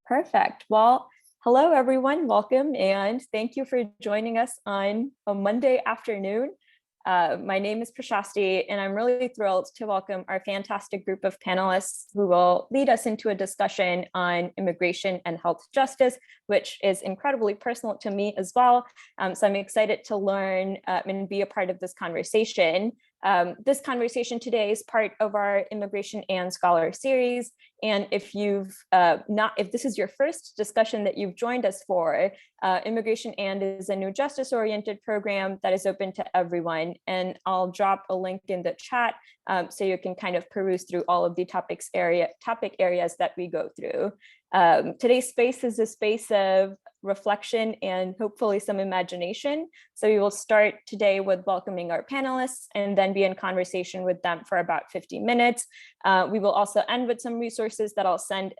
Perfect. Well, hello everyone, welcome, and thank you for joining us on a Monday afternoon. My name is Prashasti, and I'm really thrilled to welcome our fantastic group of panelists who will lead us into a discussion on immigration and health justice, which is incredibly personal to me as well. So I'm excited to learn and be a part of this conversation. This conversation today is part of our Immigration and Scholar series. And if if this is your first discussion that you've joined us for, Immigration and is a new justice-oriented program that is open to everyone. And I'll drop a link in the chat so you can kind of peruse through all of the topic areas that we go through. Today's space is a space of reflection and hopefully some imagination. So we will start today with welcoming our panelists and then be in conversation with them for about 50 minutes. We will also end with some resources that I'll send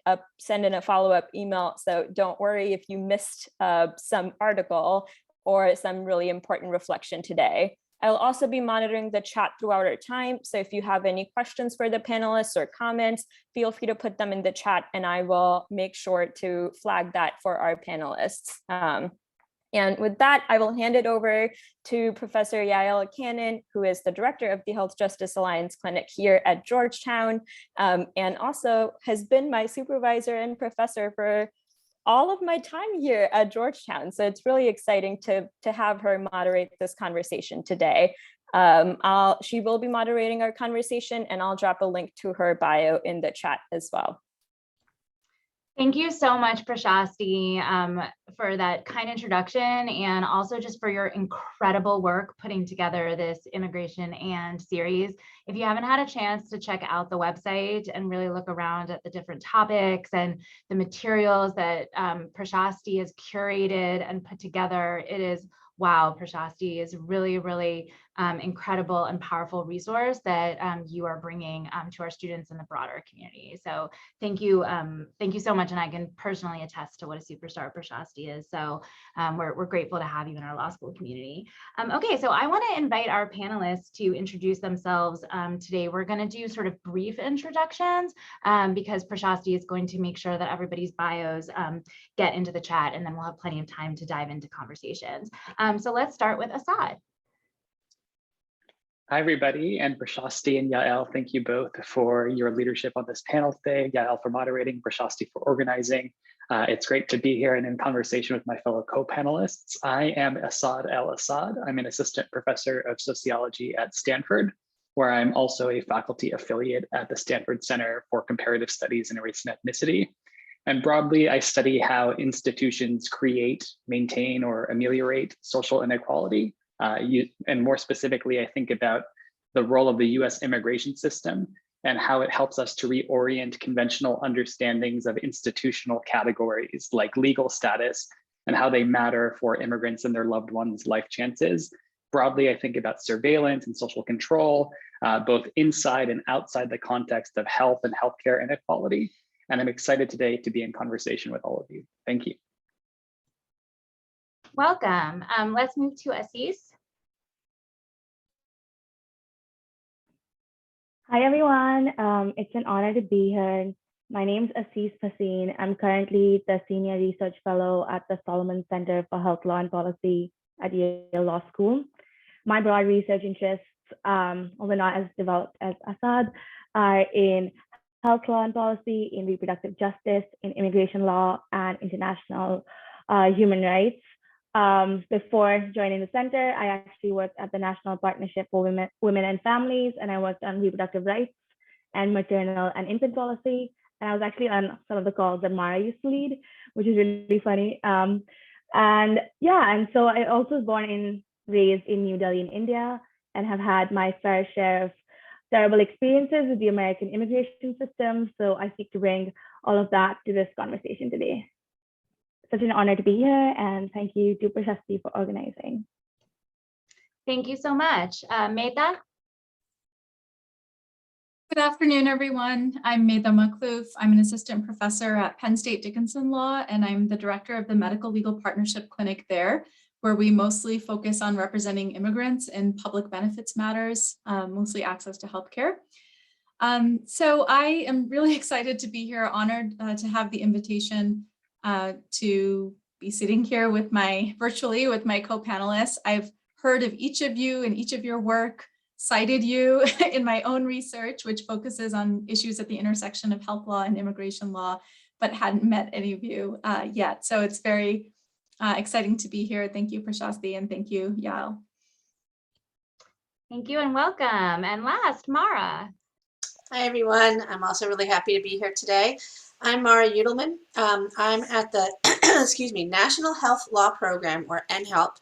in a follow-up email. So don't worry if you missed some article or some really important reflection today. I'll also be monitoring the chat throughout our time. So if you have any questions for the panelists or comments, feel free to put them in the chat and I will make sure to flag that for our panelists. And with that, I will hand it over to Professor Yael Cannon, who is the director of the Health Justice Alliance Clinic here at Georgetown, and also has been my supervisor and professor for all of my time here at Georgetown. So it's really exciting to have her moderate this conversation today. She will be moderating our conversation and I'll drop a link to her bio in the chat as well. Thank you so much, Prashasti, for that kind introduction and also just for your incredible work putting together this Immigration and series. If you haven't had a chance to check out the website and really look around at the different topics and the materials that Prashasti has curated and put together, it is wow, Prashasti is really, really incredible and powerful resource that you are bringing to our students in the broader community. So thank you so much. And I can personally attest to what a superstar Prashasti is. So we're grateful to have you in our law school community. Okay, so I want to invite our panelists to introduce themselves today. We're going to do sort of brief introductions because Prashasti is going to make sure that everybody's bios get into the chat, and then we'll have plenty of time to dive into conversations. So let's start with Asad. Hi, everybody, and Prashasti and Yael, thank you both for your leadership on this panel today. Yael for moderating, Prashasti for organizing. It's great to be here and in conversation with my fellow co-panelists. I am Asad L. Asad. I'm an assistant professor of sociology at Stanford, where I'm also a faculty affiliate at the Stanford Center for Comparative Studies in Race and Ethnicity. And broadly, I study how institutions create, maintain, or ameliorate social inequality. And more specifically, I think about the role of the US immigration system and how it helps us to reorient conventional understandings of institutional categories like legal status and how they matter for immigrants and their loved ones' life chances. Broadly, I think about surveillance and social control, both inside and outside the context of health and healthcare inequality. And I'm excited today to be in conversation with all of you. Thank you. Welcome. Let's move to Asees. Hi, everyone. It's an honor to be here. My name is Asees Bhasin. I'm currently the Senior Research Fellow at the Solomon Center for Health Law and Policy at Yale Law School. My broad research interests, although not as developed as Asad, are in health law and policy, in reproductive justice, in immigration law, and international human rights. Before joining the center, I actually worked at the National Partnership for Women and Families, and I worked on reproductive rights and maternal and infant policy. And I was actually on some of the calls that Mara used to lead, which is really funny. And so I also was born and raised in New Delhi in India and have had my fair share of terrible experiences with the American immigration system. So I seek to bring all of that to this conversation today. Such an honor to be here, and thank you to Prashasti for organizing. Thank you so much. Medha? Good afternoon, everyone. I'm Medha Makhlouf. I'm an assistant professor at Penn State Dickinson Law, and I'm the director of the Medical Legal Partnership Clinic there, where we mostly focus on representing immigrants in public benefits matters, mostly access to healthcare. So I am really excited to be here, honored to have the invitation to be sitting here virtually with my co-panelists. I've heard of each of you and each of your work, cited you in my own research, which focuses on issues at the intersection of health law and immigration law, but hadn't met any of you yet. So it's very exciting to be here. Thank you, Prashasti, and thank you, Yael. Thank you and welcome. And last, Mara. Hi, everyone. I'm also really happy to be here today. I'm Mara Youdelman. I'm at the excuse me, National Health Law Program, or NHELP,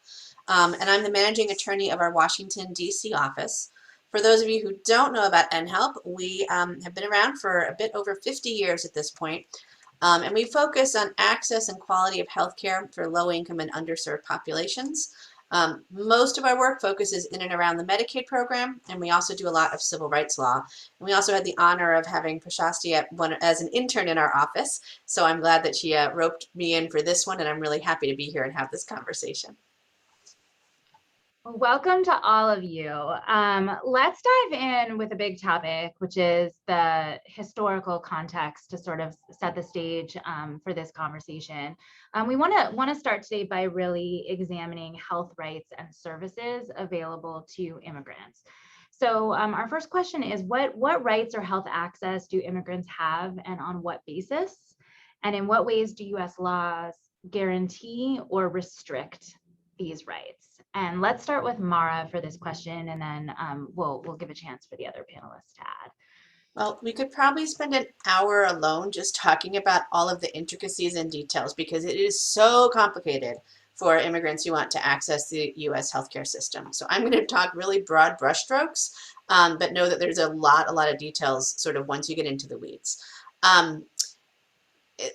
and I'm the managing attorney of our Washington, D.C. office. For those of you who don't know about NHELP, we have been around for a bit over 50 years at this point, and we focus on access and quality of healthcare for low-income and underserved populations. Most of our work focuses in and around the Medicaid program, and we also do a lot of civil rights law. And we also had the honor of having Prashasti as an intern in our office, so I'm glad that she roped me in for this one, and I'm really happy to be here and have this conversation. Well, welcome to all of you. Let's dive in with a big topic, which is the historical context to sort of set the stage for this conversation. We want to start today by really examining health rights and services available to immigrants. So our first question is, what rights or health access do immigrants have, and on what basis? And in what ways do U.S. laws guarantee or restrict these rights? And let's start with Mara for this question, and then we'll give a chance for the other panelists to add. Well, we could probably spend an hour alone just talking about all of the intricacies and details, because it is so complicated for immigrants who want to access the U.S. healthcare system. So I'm going to talk really broad brushstrokes, but know that there's a lot of details sort of once you get into the weeds.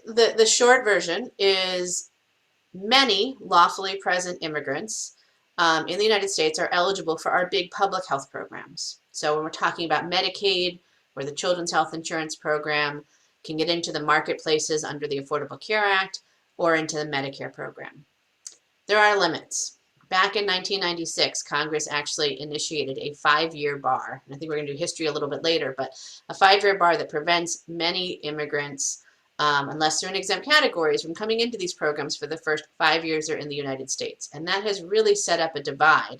The short version is many lawfully present immigrants in the United States are eligible for our big public health programs. So when we're talking about Medicaid or the Children's Health Insurance Program, can get into the marketplaces under the Affordable Care Act or into the Medicare program. There are limits. Back in 1996, Congress actually initiated a 5-year bar. And I think we're going to do history a little bit later, but a 5-year bar that prevents many immigrants, unless they're in exempt categories, from coming into these programs for the first 5 years they're in the United States. And that has really set up a divide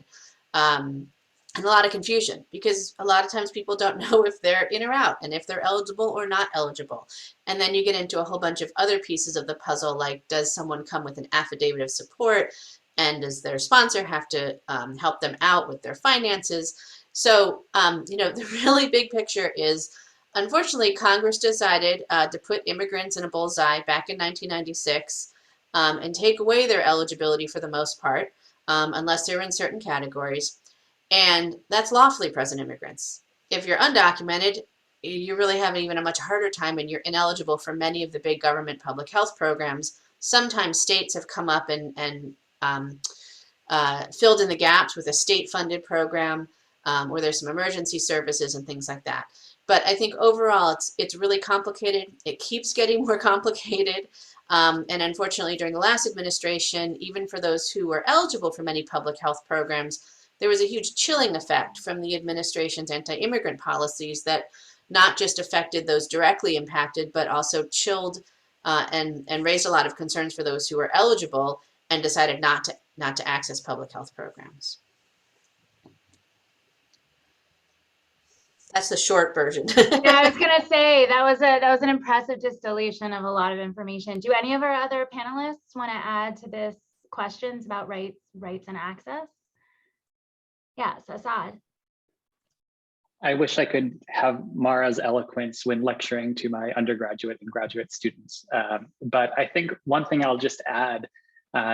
and a lot of confusion, because a lot of times people don't know if they're in or out and if they're eligible or not eligible. And then you get into a whole bunch of other pieces of the puzzle, like, does someone come with an affidavit of support, and does their sponsor have to help them out with their finances? So, the really big picture is, unfortunately, Congress decided to put immigrants in a bullseye back in 1996 and take away their eligibility for the most part, unless they're in certain categories. And that's lawfully present immigrants. If you're undocumented, you're really having even a much harder time, and you're ineligible for many of the big government public health programs. Sometimes states have come up and filled in the gaps with a state-funded program where there's some emergency services and things like that. But I think overall, it's really complicated. It keeps getting more complicated. And unfortunately, during the last administration, even for those who were eligible for many public health programs, there was a huge chilling effect from the administration's anti-immigrant policies that not just affected those directly impacted, but also chilled and raised a lot of concerns for those who were eligible and decided not to access public health programs. That's the short version. Yeah, I was gonna say that was an impressive distillation of a lot of information. Do any of our other panelists want to add to this questions about rights and access? Yes, Asad. I wish I could have Mara's eloquence when lecturing to my undergraduate and graduate students. But I think one thing I'll just add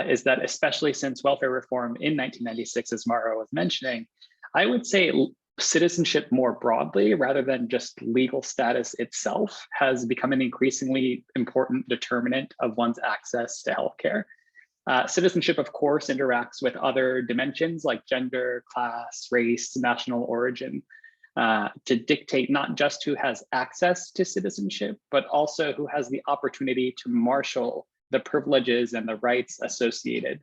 is that, especially since welfare reform in 1996, as Mara was mentioning, I would say citizenship more broadly, rather than just legal status itself, has become an increasingly important determinant of one's access to healthcare. Citizenship, of course, interacts with other dimensions like gender, class, race, national origin, to dictate not just who has access to citizenship, but also who has the opportunity to marshal the privileges and the rights associated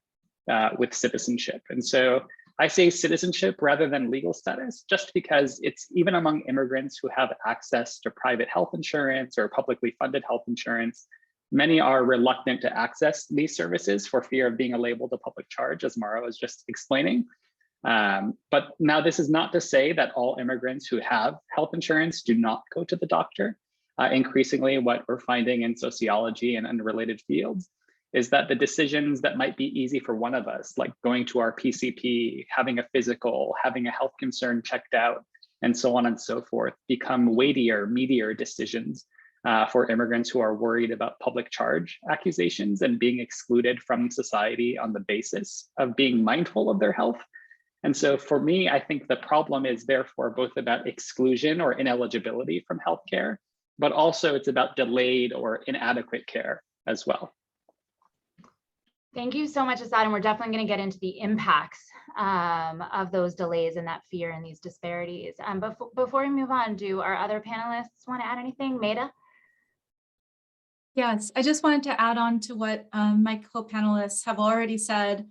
with citizenship. And so I say citizenship rather than legal status, just because it's even among immigrants who have access to private health insurance or publicly funded health insurance, Many are reluctant to access these services for fear of being labeled a public charge, as Mara was just explaining. But now this is not to say that all immigrants who have health insurance do not go to the doctor. Increasingly, what we're finding in sociology and related fields is that the decisions that might be easy for one of us, like going to our PCP, having a physical, having a health concern checked out, and so on and so forth, become weightier, meatier decisions for immigrants who are worried about public charge accusations and being excluded from society on the basis of being mindful of their health. And so for me, I think the problem is therefore both about exclusion or ineligibility from healthcare, but also it's about delayed or inadequate care as well. Thank you so much, Asad, and we're definitely going to get into the impacts of those delays and that fear and these disparities. But before we move on, do our other panelists want to add anything? Medha? Yes, I just wanted to add on to what my co-panelists have already said,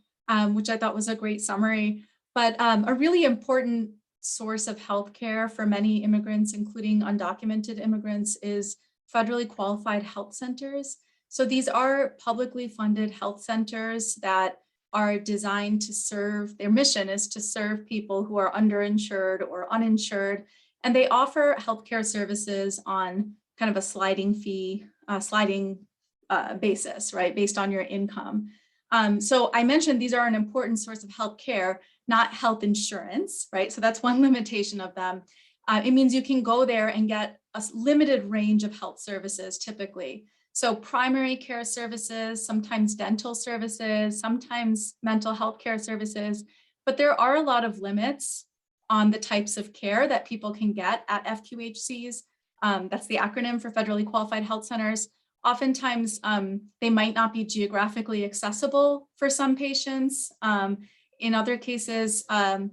which I thought was a great summary. But a really important source of healthcare for many immigrants, including undocumented immigrants, is federally qualified health centers. So these are publicly funded health centers that are designed to serve, their mission is to serve people who are underinsured or uninsured, and they offer healthcare services on kind of a sliding fee, basis, right, based on your income. So I mentioned these are an important source of healthcare, not health insurance, right? So that's one limitation of them. It means you can go there and get a limited range of health services typically. So primary care services, sometimes dental services, sometimes mental health care services, but there are a lot of limits on the types of care that people can get at FQHCs. That's the acronym for federally qualified health centers. Oftentimes, they might not be geographically accessible for some patients. In other cases, and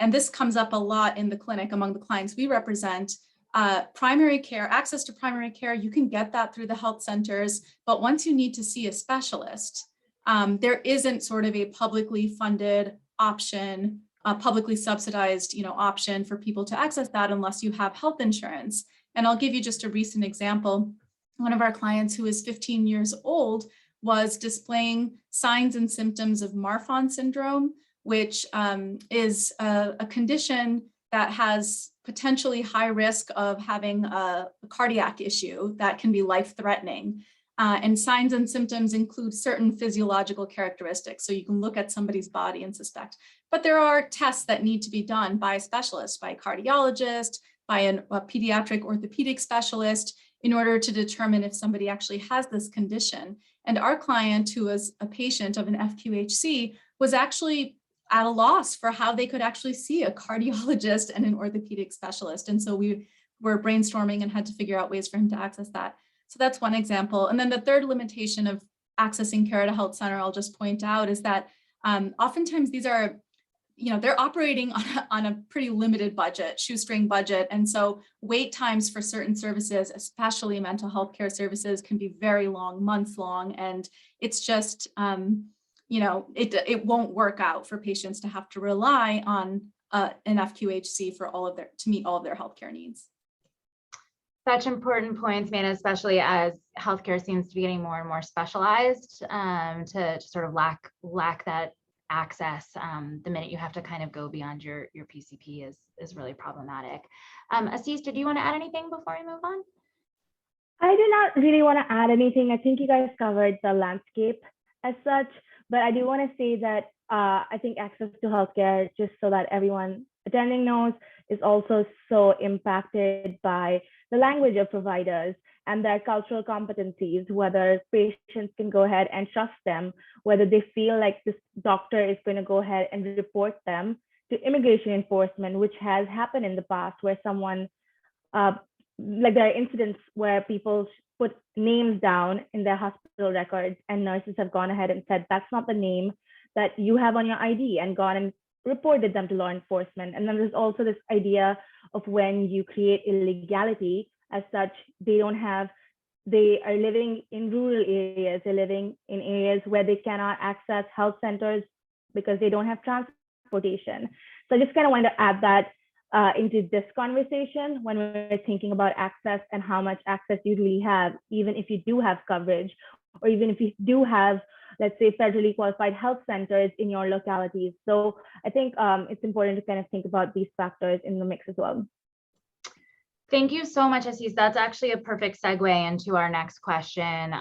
this comes up a lot in the clinic among the clients we represent, primary care, access to primary care, you can get that through the health centers, but once you need to see a specialist, there isn't sort of a publicly funded option, publicly subsidized, option for people to access that unless you have health insurance. And I'll give you just a recent example. One of our clients who is 15 years old was displaying signs and symptoms of Marfan Syndrome, which is a condition that has potentially high risk of having a cardiac issue that can be life-threatening. And signs and symptoms include certain physiological characteristics. So you can look at somebody's body and suspect. But there are tests that need to be done by a specialist, by a cardiologist, by a pediatric orthopedic specialist, in order to determine if somebody actually has this condition. And our client, who was a patient of an FQHC, was actually at a loss for how they could actually see a cardiologist and an orthopedic specialist. And so we were brainstorming and had to figure out ways for him to access that. So that's one example. And then the third limitation of accessing care at a health center, I'll just point out, is that oftentimes these are, they're operating on a pretty limited budget, shoestring budget. And so wait times for certain services, especially mental health care services, can be very long, months long. And it's just, it won't work out for patients to have to rely on an FQHC for to meet all of their healthcare needs. Such important points, Medha, especially as healthcare seems to be getting more and more specialized, to sort of lack that access. The minute you have to kind of go beyond your PCP is really problematic. Asees, did you want to add anything before we move on? I do not really want to add anything. I think you guys covered the landscape as such, but I do want to say that I think access to healthcare, just so that everyone attending knows, is also so impacted by the language of providers and their cultural competencies, whether patients can go ahead and trust them, whether they feel like this doctor is going to go ahead and report them to immigration enforcement, which has happened in the past, where someone, like there are incidents where people put names down in their hospital records and nurses have gone ahead and said, that's not the name that you have on your ID, and gone and reported them to law enforcement. And then there's also this idea of when you create illegality as such, they are living in rural areas, they're living in areas where they cannot access health centers because they don't have transportation. So I just kind of wanted to add that into this conversation when we're thinking about access and how much access you really have, even if you do have coverage, or even if you do have, let's say, federally qualified health centers in your localities. So I think it's important to kind of think about these factors in the mix as well. Thank you so much, Asees. That's actually a perfect segue into our next question,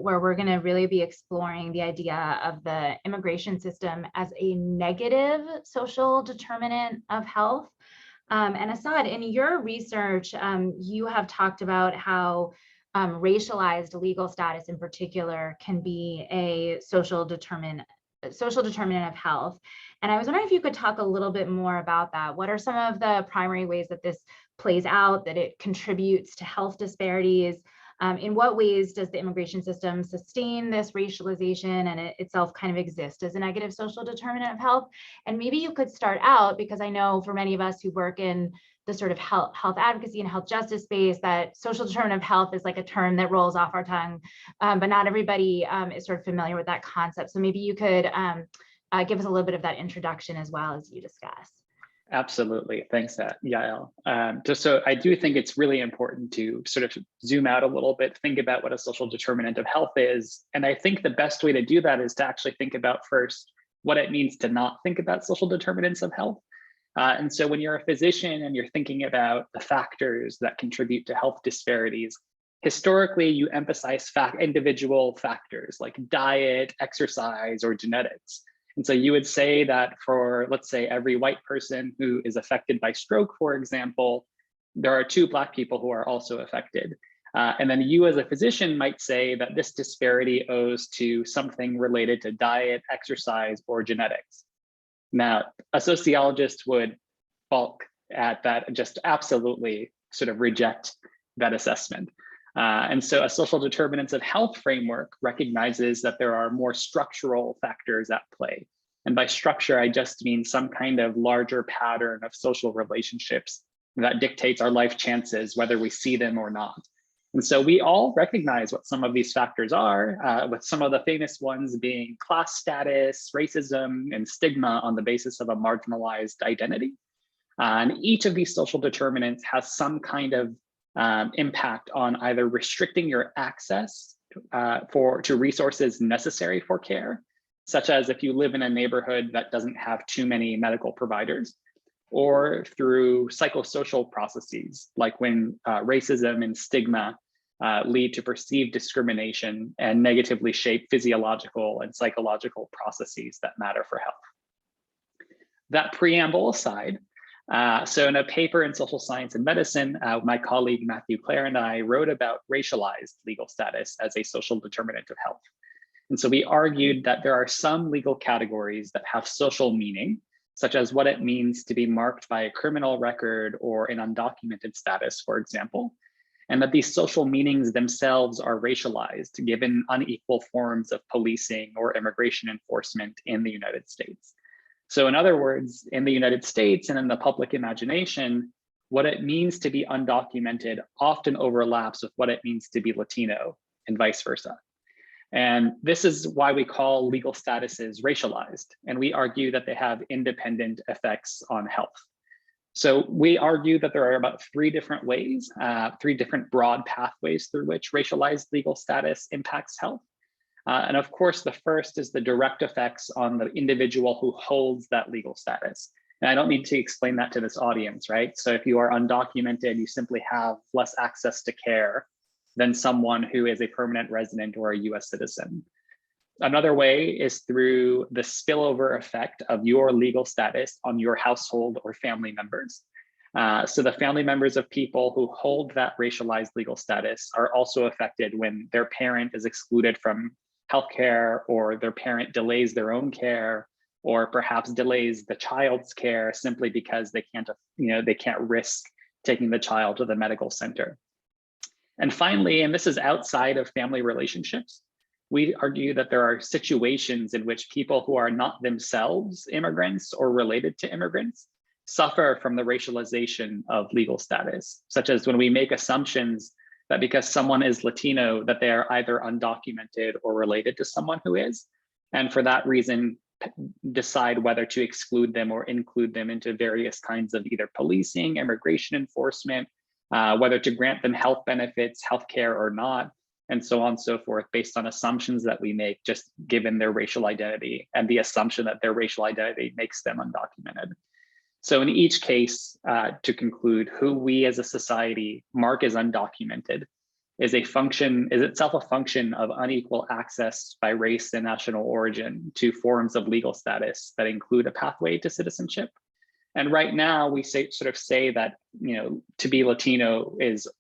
where we're going to really be exploring the idea of the immigration system as a negative social determinant of health. And Asad, in your research, you have talked about how racialized legal status in particular can be a social determinant of health. And I was wondering if you could talk a little bit more about that. What are some of the primary ways that this plays out, that it contributes to health disparities? In what ways does the immigration system sustain this racialization and it itself kind of exist as a negative social determinant of health? And maybe you could start out, because I know for many of us who work in the sort of health advocacy and health justice space, that social determinant of health is like a term that rolls off our tongue, but not everybody is sort of familiar with that concept. So maybe you could give us a little bit of that introduction as well as you discuss. Absolutely. Thanks, Yael. Just so I do think it's really important to sort of zoom out a little bit, think about what a social determinant of health is. And I think the best way to do that is to actually think about first what it means to not think about social determinants of health. And so when you're a physician and you're thinking about the factors that contribute to health disparities, historically you emphasize individual factors like diet, exercise, or genetics. And so you would say that for, let's say, every white person who is affected by stroke, for example, there are 2 Black people who are also affected. And then you as a physician might say that this disparity owes to something related to diet, exercise, or genetics. Now, a sociologist would balk at that, just absolutely sort of reject that assessment. And so a social determinants of health framework recognizes that there are more structural factors at play. And by structure, I just mean some kind of larger pattern of social relationships that dictates our life chances, whether we see them or not. And so we all recognize what some of these factors are, with some of the famous ones being class status, racism, and stigma on the basis of a marginalized identity. And each of these social determinants has some kind of impact on either restricting your access to resources necessary for care, such as if you live in a neighborhood that doesn't have too many medical providers, or through psychosocial processes, like when racism and stigma lead to perceived discrimination and negatively shape physiological and psychological processes that matter for health. That preamble aside, so in a paper in Social Science and Medicine, my colleague Matthew Clare and I wrote about racialized legal status as a social determinant of health. And so we argued that there are some legal categories that have social meaning, such as what it means to be marked by a criminal record or an undocumented status, for example, and that these social meanings themselves are racialized given unequal forms of policing or immigration enforcement in the United States. So in other words, in the United States and in the public imagination, what it means to be undocumented often overlaps with what it means to be Latino and vice versa. And this is why we call legal statuses racialized. And we argue that they have independent effects on health. So we argue that there are about 3 different ways, 3 different broad pathways through which racialized legal status impacts health. And of course, the first is the direct effects on the individual who holds that legal status. And I don't need to explain that to this audience, right? So if you are undocumented, you simply have less access to care than someone who is a permanent resident or a US citizen. Another way is through the spillover effect of your legal status on your household or family members. So the family members of people who hold that racialized legal status are also affected when their parent is excluded from healthcare, or their parent delays their own care, or perhaps delays the child's care simply because they can't risk taking the child to the medical center. And finally, and this is outside of family relationships, we argue that there are situations in which people who are not themselves immigrants or related to immigrants suffer from the racialization of legal status, such as when we make assumptions that because someone is Latino, that they are either undocumented or related to someone who is, and for that reason, decide whether to exclude them or include them into various kinds of either policing, immigration enforcement, whether to grant them health benefits, healthcare or not, and so on and so forth, based on assumptions that we make just given their racial identity and the assumption that their racial identity makes them undocumented. So in each case, to conclude, who we as a society mark as undocumented is itself a function of unequal access by race and national origin to forms of legal status that include a pathway to citizenship. And right now we say that, to be Latino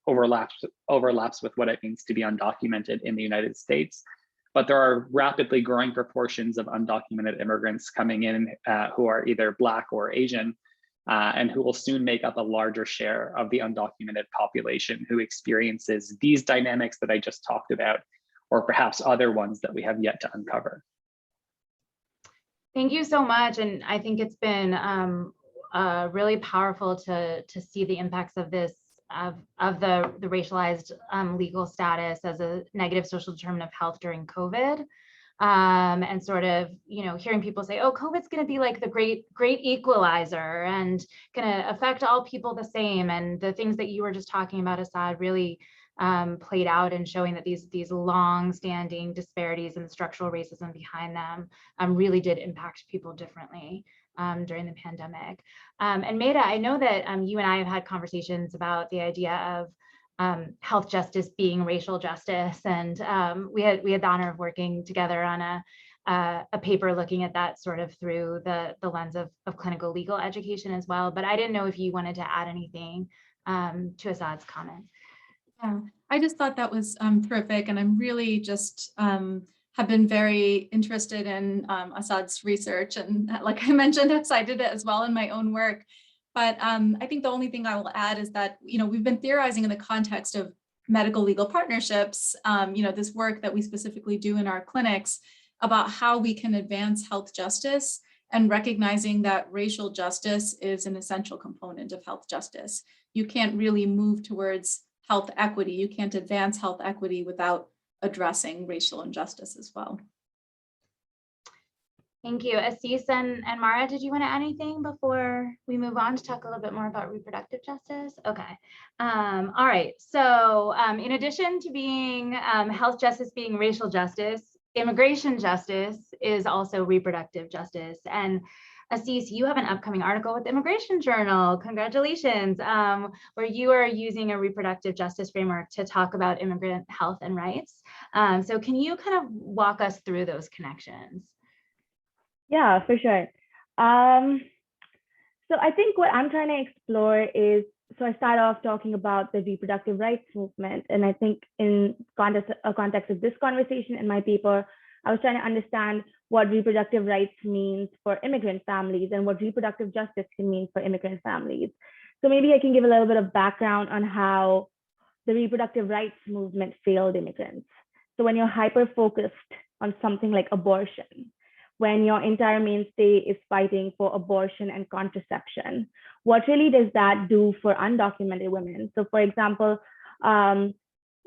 overlaps with what it means to be undocumented in the United States. But there are rapidly growing proportions of undocumented immigrants coming in who are either Black or Asian, and who will soon make up a larger share of the undocumented population who experiences these dynamics that I just talked about, or perhaps other ones that we have yet to uncover. Thank you so much. And I think it's been really powerful to see the impacts of this, of the racialized legal status as a negative social determinant of health during COVID. And sort of, hearing people say, oh, COVID's going to be like the great equalizer and going to affect all people the same. And the things that you were just talking about, Asad, really played out in showing that these long-standing disparities and structural racism behind them really did impact people differently during the pandemic. And Medha, I know that you and I have had conversations about the idea of health justice being racial justice, and we had the honor of working together on a paper looking at that sort of through the lens of clinical legal education as well. But I didn't know if you wanted to add anything to Asad's comments. Yeah, I just thought that was terrific, and I'm really just have been very interested in Asad's research, and like I mentioned, I've cited it as well in my own work. But I think the only thing I will add is that, we've been theorizing in the context of medical legal partnerships, this work that we specifically do in our clinics about how we can advance health justice, and recognizing that racial justice is an essential component of health justice. You can't really move towards health equity. You can't advance health equity without addressing racial injustice as well. Thank you. Asees and Mara, did you want to add anything before we move on to talk a little bit more about reproductive justice? Okay. All right. So in addition to being health justice being racial justice, immigration justice is also reproductive justice. And Asees, you have an upcoming article with the Immigration Journal. Congratulations, where you are using a reproductive justice framework to talk about immigrant health and rights. So can you kind of walk us through those connections? Yeah, for sure. So I think what I'm trying to explore is, so I start off talking about the reproductive rights movement. And I think in context of this conversation in my paper, I was trying to understand what reproductive rights means for immigrant families and what reproductive justice can mean for immigrant families. So maybe I can give a little bit of background on how the reproductive rights movement failed immigrants. So when you're hyper-focused on something like abortion, when your entire mainstay is fighting for abortion and contraception, what really does that do for undocumented women? So for example,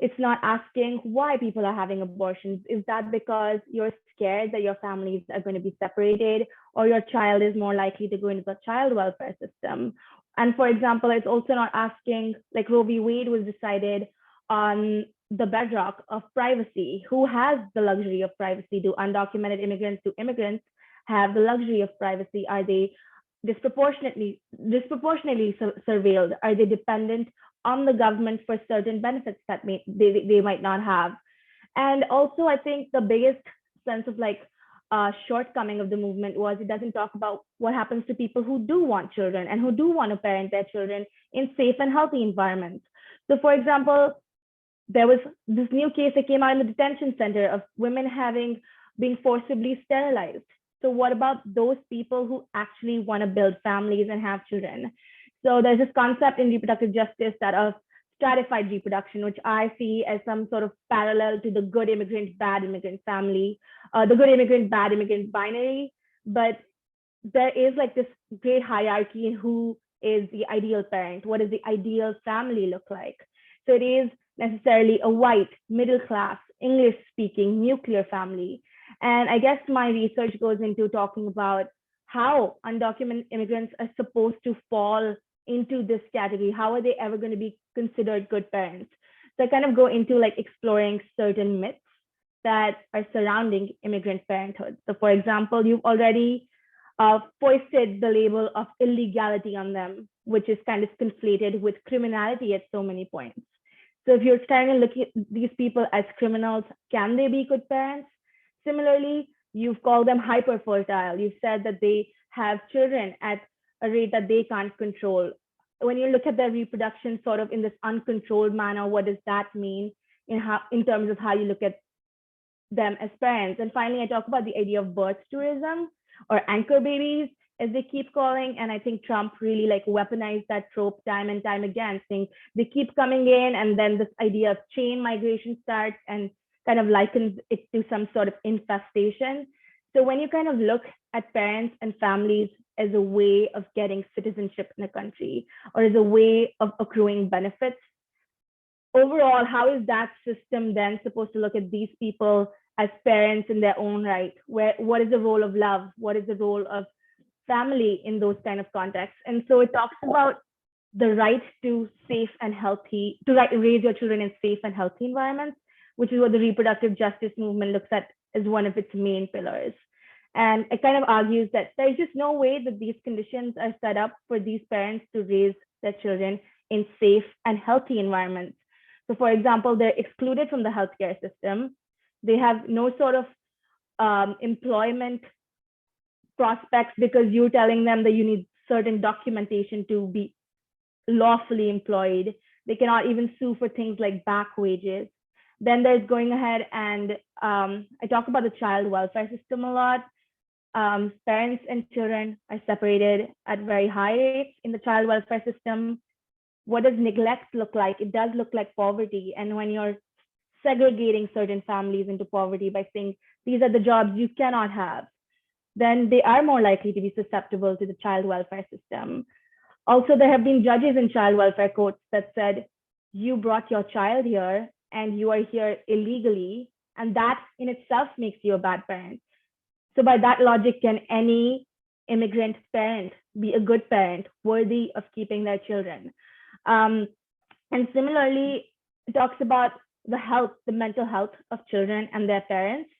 it's not asking why people are having abortions. Is that because you're scared that your families are going to be separated, or your child is more likely to go into the child welfare system? And for example, it's also not asking, like Roe v. Wade was decided on the bedrock of privacy. Who has the luxury of privacy? Do undocumented immigrants, do immigrants have the luxury of privacy? Are they disproportionately surveilled? Are they dependent on the government for certain benefits that they might not have? And also, I think the biggest sense of shortcoming of the movement was it doesn't talk about what happens to people who do want children and who do want to parent their children in safe and healthy environments. So for example, there was this new case that came out in the detention center of women being forcibly sterilized. So what about those people who actually want to build families and have children? So there's this concept in reproductive justice that of stratified reproduction, which I see as some sort of parallel to the good immigrant, bad immigrant family, the good immigrant, bad immigrant binary. But there is like this great hierarchy in who is the ideal parent. What does the ideal family look like? So it is necessarily a white, middle class, English speaking, nuclear family. And I guess my research goes into talking about how undocumented immigrants are supposed to fall into this category. How are they ever going to be considered good parents? So I kind of go into like exploring certain myths that are surrounding immigrant parenthood. So for example, you've already foisted the label of illegality on them, which is kind of conflated with criminality at so many points. So if you're trying to look at these people as criminals, can they be good parents? Similarly, you've called them hyper fertile. You've said that they have children at a rate that they can't control. When you look at their reproduction sort of in this uncontrolled manner, what does that mean in terms of how you look at them as parents? And finally, I talk about the idea of birth tourism, or anchor babies, as they keep calling. And I think Trump really like weaponized that trope time and time again, saying they keep coming in, and then this idea of chain migration starts and kind of likens it to some sort of infestation. So when you kind of look at parents and families as a way of getting citizenship in a country, or as a way of accruing benefits, overall, how is that system then supposed to look at these people as parents in their own right? What is the role of love? What is the role of family in those kind of contexts? And so it talks about the right to safe and healthy, to raise your children in safe and healthy environments, which is what the reproductive justice movement looks at as one of its main pillars. And it kind of argues that there's just no way that these conditions are set up for these parents to raise their children in safe and healthy environments. So for example, they're excluded from the healthcare system. They have no sort of employment prospects because you're telling them that you need certain documentation to be lawfully employed. They cannot even sue for things like back wages. Then there's going ahead and I talk about the child welfare system a lot. Parents and children are separated at very high rates in the child welfare system. What does neglect look like? It does look like poverty. And when you're segregating certain families into poverty by saying these are the jobs you cannot have, then they are more likely to be susceptible to the child welfare system. Also, there have been judges in child welfare courts that said, you brought your child here and you are here illegally, and that in itself makes you a bad parent. So by that logic, can any immigrant parent be a good parent worthy of keeping their children? And similarly, it talks about the mental health of children and their parents.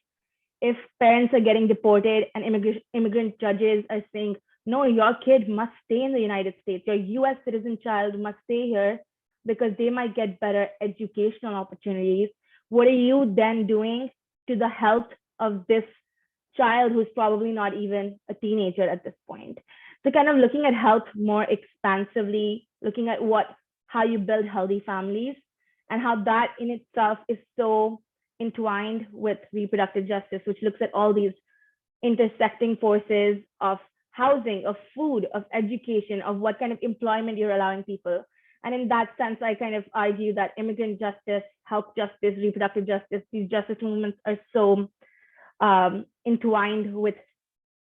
If parents are getting deported and immigrant judges are saying, no, your kid must stay in the United States, your US citizen child must stay here because they might get better educational opportunities, what are you then doing to the health of this child who's probably not even a teenager at this point? So kind of looking at health more expansively, looking at how you build healthy families and how that in itself is so entwined with reproductive justice, which looks at all these intersecting forces of housing, of food, of education, of what kind of employment you're allowing people. And in that sense, I kind of argue that immigrant justice, health justice, reproductive justice, these justice movements are so entwined with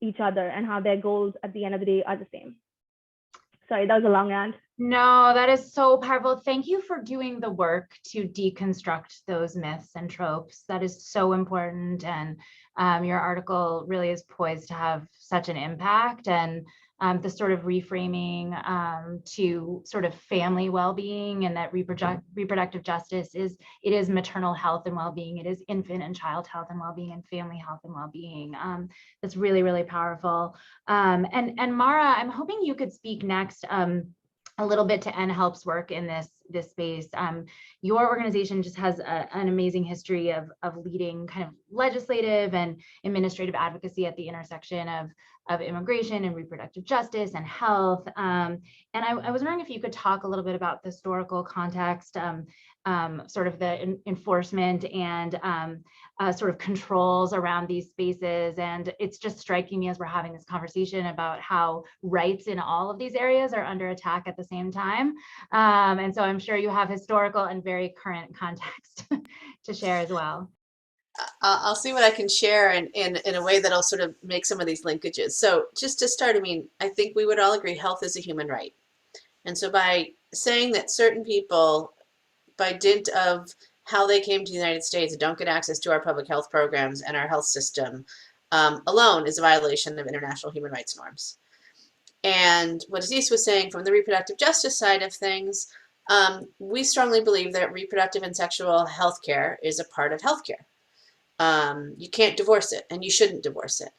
each other and how their goals at the end of the day are the same. Sorry, that was a long rant. No, that is so powerful. Thank you for doing the work to deconstruct those myths and tropes. That is so important. And your article really is poised to have such an impact, and the sort of reframing to sort of family well-being, and that reproductive justice is maternal health and well-being. It is infant and child health and well-being, and family health and well-being. That's really, really powerful. And Mara, I'm hoping you could speak next a little bit to NHELP's work in this space. Your organization just has an amazing history of leading kind of legislative and administrative advocacy at the intersection of immigration and reproductive justice and health. And I was wondering if you could talk a little bit about the historical context, sort of the enforcement and sort of controls around these spaces. And it's just striking me as we're having this conversation about how rights in all of these areas are under attack at the same time. And so I'm sure you have historical and very current context to share as well. I'll see what I can share in a way that'll sort of make some of these linkages. So just to start, I mean, I think we would all agree health is a human right. And so by saying that certain people, by dint of how they came to the United States and don't get access to our public health programs and our health system alone is a violation of international human rights norms. And what Asees was saying from the reproductive justice side of things, we strongly believe that reproductive and sexual health care is a part of healthcare. You can't divorce it, and you shouldn't divorce it.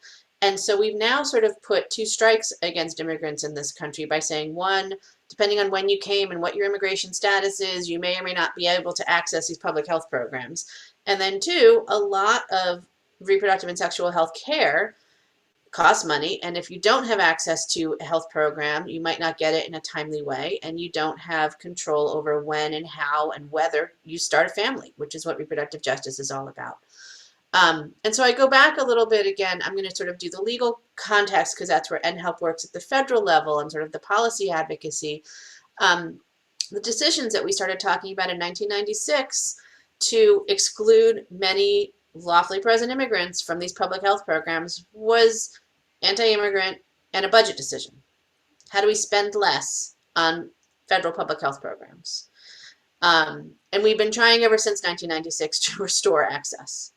And so we've now sort of put two strikes against immigrants in this country by saying, one, depending on when you came and what your immigration status is, you may or may not be able to access these public health programs. And then two, a lot of reproductive and sexual health care costs money. And if you don't have access to a health program, you might not get it in a timely way, and you don't have control over when and how and whether you start a family, which is what reproductive justice is all about. And so I go back a little bit again. I'm going to sort of do the legal context because that's where NHELP works at the federal level and sort of the policy advocacy. The decisions that we started talking about in 1996 to exclude many lawfully present immigrants from these public health programs was anti-immigrant and a budget decision. How do we spend less on federal public health programs? And we've been trying ever since 1996 to restore access.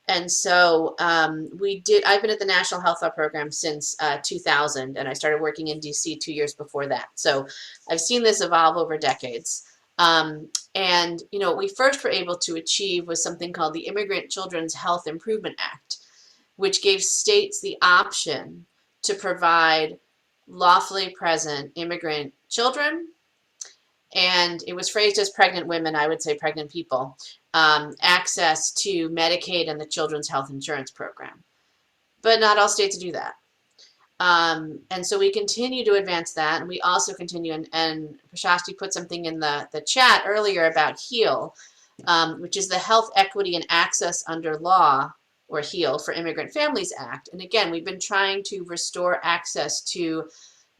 And so I've been at the National Health Law Program since 2000, and I started working in DC 2 years before that. So I've seen this evolve over decades. And what we first were able to achieve was something called the Immigrant Children's Health Improvement Act, which gave states the option to provide lawfully present immigrant children, and it was phrased as pregnant women, I would say pregnant people, access to Medicaid and the Children's Health Insurance Program. But not all states do that. And so we continue to advance that, and we also continue, and Prashasti put something in the chat earlier about HEAL, which is the Health Equity and Access Under Law, or HEAL, for Immigrant Families Act. And again, we've been trying to restore access to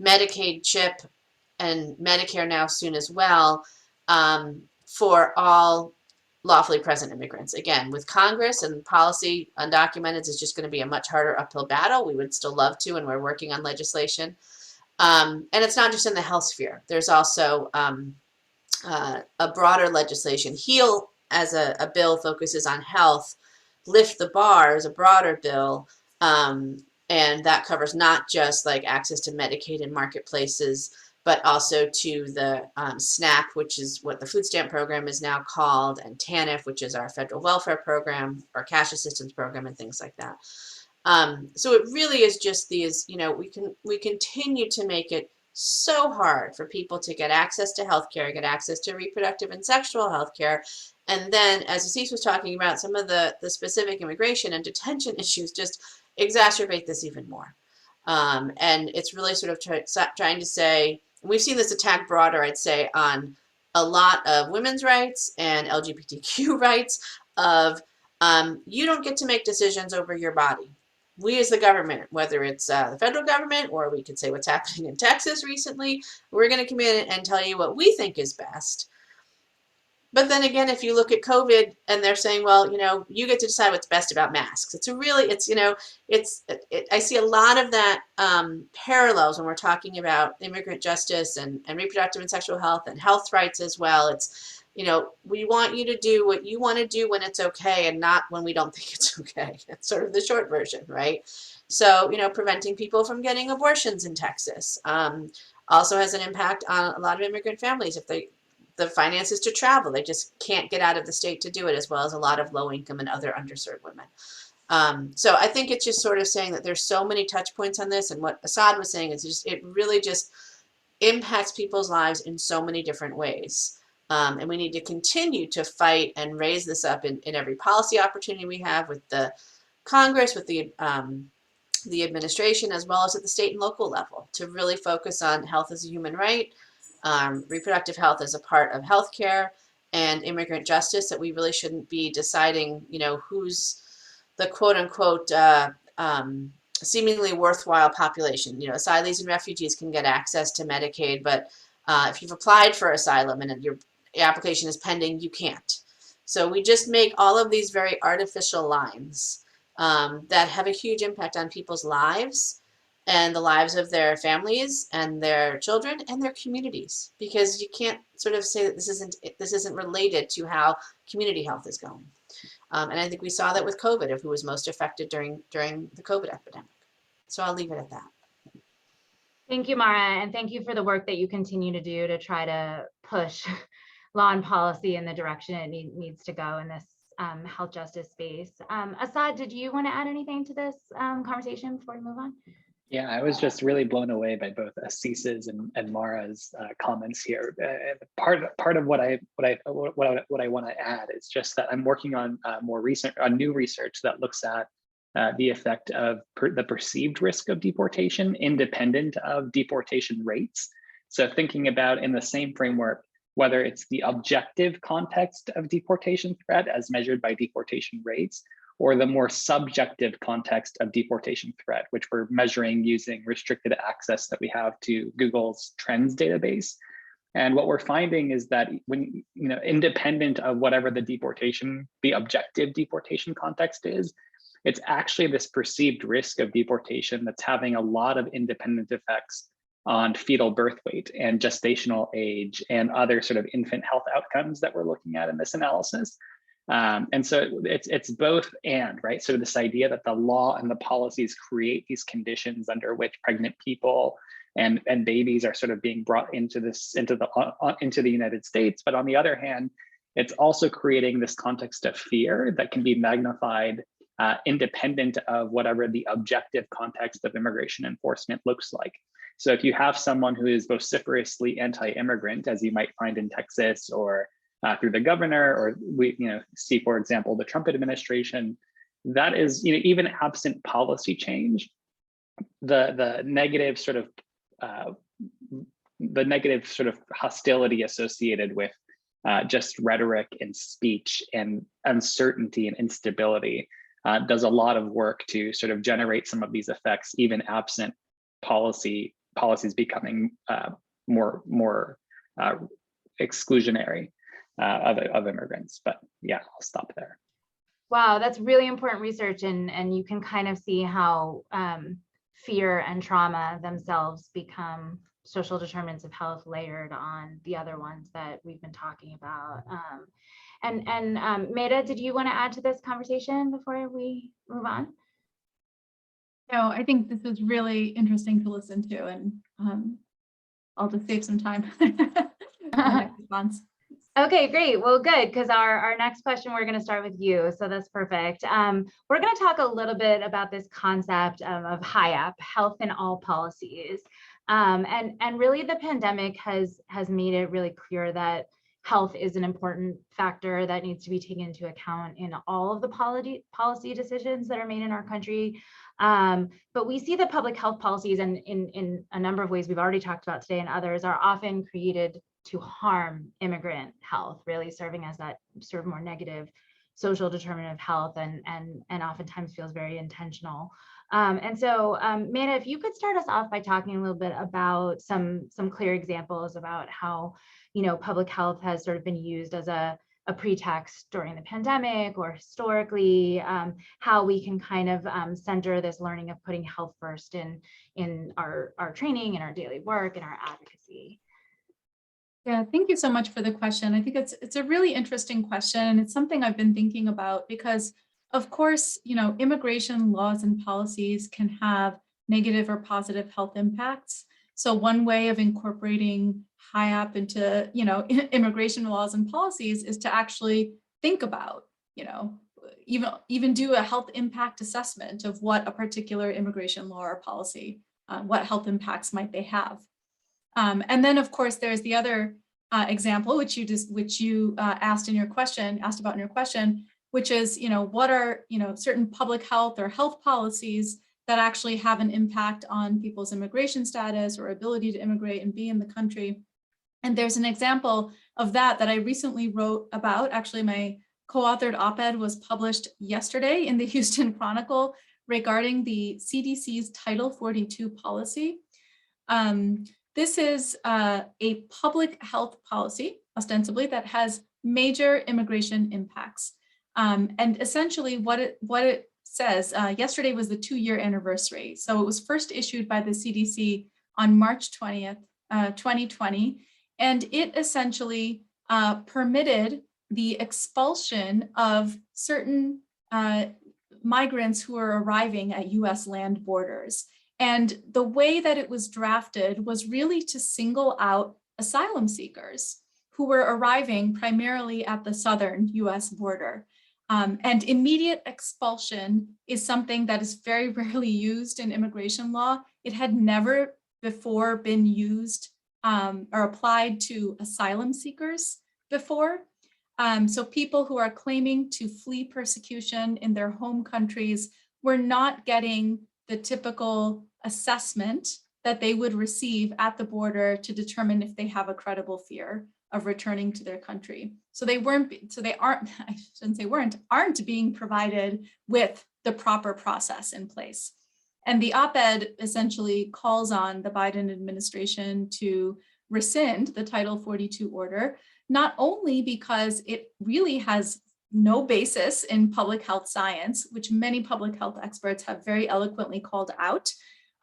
Medicaid, CHIP, and Medicare now soon as well, for all lawfully present immigrants. Again, with Congress and policy undocumented is just going to be a much harder uphill battle. We would still love to, and we're working on legislation. And it's not just in the health sphere. There's also a broader legislation. HEAL as a bill focuses on health. Lift the Bar is a broader bill, and that covers not just like access to Medicaid in marketplaces, but also to the SNAP, which is what the food stamp program is now called, and TANF, which is our federal welfare program, our cash assistance program, and things like that. So it really is just these, we continue to make it so hard for people to get access to healthcare, get access to reproductive and sexual healthcare. And then, as Asees was talking about, some of the specific immigration and detention issues just exacerbate this even more. And it's really sort of trying to say, we've seen this attack broader, I'd say, on a lot of women's rights and LGBTQ rights of you don't get to make decisions over your body. We as the government, whether it's the federal government, or we could say what's happening in Texas recently, we're going to come in and tell you what we think is best. But then again, if you look at COVID and they're saying, well, you get to decide what's best about masks. I see a lot of that parallels when we're talking about immigrant justice and reproductive and sexual health and health rights as well. It's, we want you to do what you want to do when it's okay and not when we don't think it's okay. It's sort of the short version, right? So, preventing people from getting abortions in Texas also has an impact on a lot of immigrant families. If the finances to travel, they just can't get out of the state to do it, as well as a lot of low income and other underserved women. So I think it's just sort of saying that there's so many touch points on this, and what Asad was saying is it really just impacts people's lives in so many different ways. And we need to continue to fight and raise this up in every policy opportunity we have with the Congress, with the administration, as well as at the state and local level, to really focus on health as a human right, reproductive health as a part of healthcare, and immigrant justice, that we really shouldn't be deciding, who's the quote unquote seemingly worthwhile population. Asylees and refugees can get access to Medicaid, but if you've applied for asylum and your application is pending, you can't. So we just make all of these very artificial lines that have a huge impact on people's lives and the lives of their families and their children and their communities, because you can't sort of say that this isn't related to how community health is going. And I think we saw that with COVID, of who was most affected during the COVID epidemic. So I'll leave it at that. Thank you, Mara, and thank you for the work that you continue to do to try to push law and policy in the direction it needs to go in this health justice space. Asad, did you want to add anything to this conversation before we move on? Yeah, I was just really blown away by both Asees's and Mara's comments here. Part of what I want to add is just that I'm working on new research that looks at the effect of the perceived risk of deportation independent of deportation rates. So thinking about in the same framework, whether it's the objective context of deportation threat as measured by deportation rates, or the more subjective context of deportation threat, which we're measuring using restricted access that we have to Google's trends database. And what we're finding is that when, independent of whatever the objective deportation context is, it's actually this perceived risk of deportation that's having a lot of independent effects on fetal birth weight and gestational age and other sort of infant health outcomes that we're looking at in this analysis. And so it's both and, right? So this idea that the law and the policies create these conditions under which pregnant people and babies are sort of being brought into the United States. But on the other hand, it's also creating this context of fear that can be magnified independent of whatever the objective context of immigration enforcement looks like. So if you have someone who is vociferously anti-immigrant, as you might find in Texas or through the governor, or we see, for example, the Trump administration, that is, even absent policy change, the negative sort of hostility associated with just rhetoric and speech and uncertainty and instability does a lot of work to sort of generate some of these effects, even absent policies becoming more exclusionary of immigrants. But yeah, I'll stop there. Wow, that's really important research, and you can kind of see how fear and trauma themselves become social determinants of health layered on the other ones that we've been talking about. And Medha, did you want to add to this conversation before we move on? No, I think this is really interesting to listen to, and I'll just save some time for the next response. Okay, great. Well, good, because our next question, we're going to start with you. So that's perfect. We're going to talk a little bit about this concept of HIAP, health in all policies. And really the pandemic has made it really clear that health is an important factor that needs to be taken into account in all of the policy decisions that are made in our country. But we see that public health policies, and in a number of ways we've already talked about today and others, are often created to harm immigrant health, really serving as that sort of more negative social determinant of health, and oftentimes feels very intentional. And so, Medha, if you could start us off by talking a little bit about some clear examples about how, public health has sort of been used as a pretext during the pandemic or historically, how we can kind of center this learning of putting health first in our training and our daily work and our advocacy. Yeah, thank you so much for the question. I think it's a really interesting question, and it's something I've been thinking about because, of course, immigration laws and policies can have negative or positive health impacts. So one way of incorporating HIAP into, immigration laws and policies is to actually think about, even do a health impact assessment of what a particular immigration law or policy, what health impacts might they have. And then, of course, there's the other example, which you asked about in your question, which is, what are, certain public health or health policies that actually have an impact on people's immigration status or ability to immigrate and be in the country. And there's an example of that I recently wrote about. Actually, my co-authored op-ed was published yesterday in the Houston Chronicle regarding the CDC's Title 42 policy. This is a public health policy, ostensibly, that has major immigration impacts. And essentially what it says, yesterday was the 2-year anniversary. So it was first issued by the CDC on March 20th, 2020. And it essentially permitted the expulsion of certain migrants who are arriving at US land borders. And the way that it was drafted was really to single out asylum seekers who were arriving primarily at the southern US border. And immediate expulsion is something that is very rarely used in immigration law. It had never before been used or applied to asylum seekers before. So people who are claiming to flee persecution in their home countries were not getting the typical assessment that they would receive at the border to determine if they have a credible fear of returning to their country. So they aren't, I shouldn't say aren't being provided with the proper process in place. And the op-ed essentially calls on the Biden administration to rescind the Title 42 order, not only because it really has no basis in public health science, which many public health experts have very eloquently called out,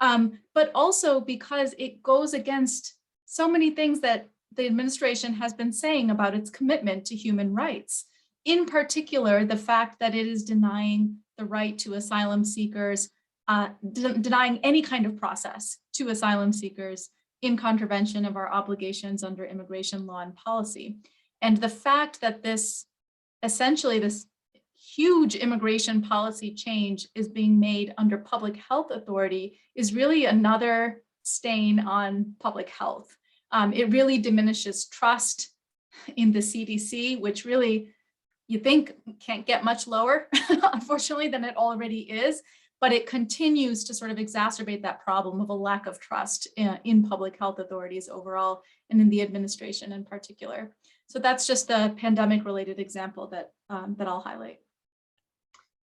but also because it goes against so many things that the administration has been saying about its commitment to human rights. In particular, the fact that it is denying the right to asylum seekers, denying any kind of process to asylum seekers in contravention of our obligations under immigration law and policy. And the fact that this huge immigration policy change is being made under public health authority is really another stain on public health. It really diminishes trust in the CDC, which really you think can't get much lower, unfortunately, than it already is. But it continues to sort of exacerbate that problem of a lack of trust in public health authorities overall and in the administration in particular. So that's just a pandemic-related example that I'll highlight.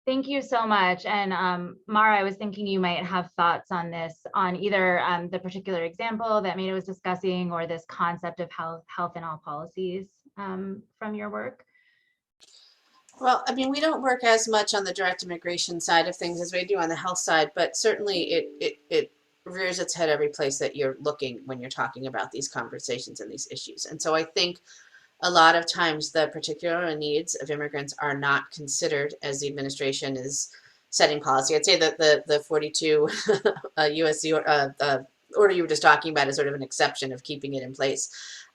Thank you so much. And Mara, I was thinking you might have thoughts on this, on either the particular example that Medha was discussing or this concept of health in all policies from your work. Well, I mean, we don't work as much on the direct immigration side of things as we do on the health side, but certainly it rears its head every place that you're looking when you're talking about these conversations and these issues. And so I think a lot of times the particular needs of immigrants are not considered as the administration is setting policy. I'd say that the 42 USC order you were just talking about is sort of an exception of keeping it in place.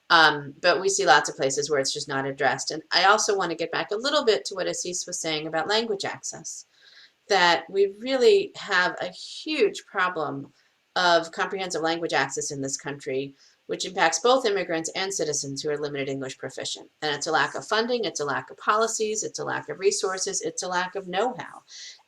But we see lots of places where it's just not addressed. And I also want to get back a little bit to what Asees was saying about language access, that we really have a huge problem of comprehensive language access in this country, which impacts both immigrants and citizens who are limited English proficient. And it's a lack of funding, it's a lack of policies, it's a lack of resources, it's a lack of know-how.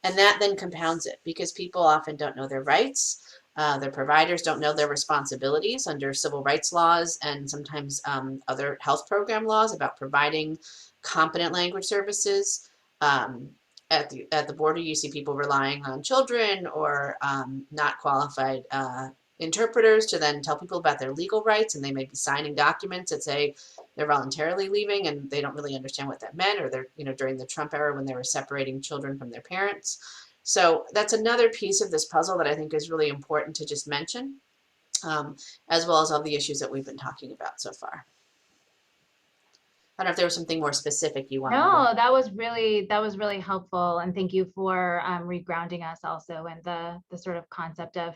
And that then compounds it because people often don't know their rights. Their providers don't know their responsibilities under civil rights laws and sometimes other health program laws about providing competent language services. At the border, you see people relying on children or not qualified interpreters to then tell people about their legal rights, and they may be signing documents that say they're voluntarily leaving and they don't really understand what that meant, or they're, during the Trump era when they were separating children from their parents. So that's another piece of this puzzle that I think is really important to just mention, as well as all the issues that we've been talking about so far. I don't know if there was something more specific you wanted. No, that was really helpful, and thank you for regrounding us also in the sort of concept of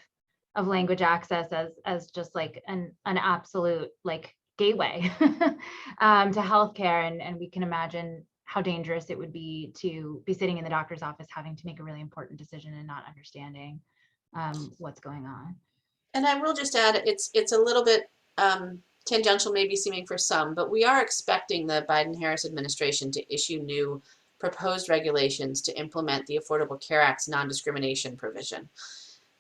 language access as just like an absolute like gateway to healthcare, and we can imagine how dangerous it would be to be sitting in the doctor's office having to make a really important decision and not understanding what's going on. And I will just add, it's a little bit tangential, maybe seeming for some, but we are expecting the Biden-Harris administration to issue new proposed regulations to implement the Affordable Care Act's non-discrimination provision.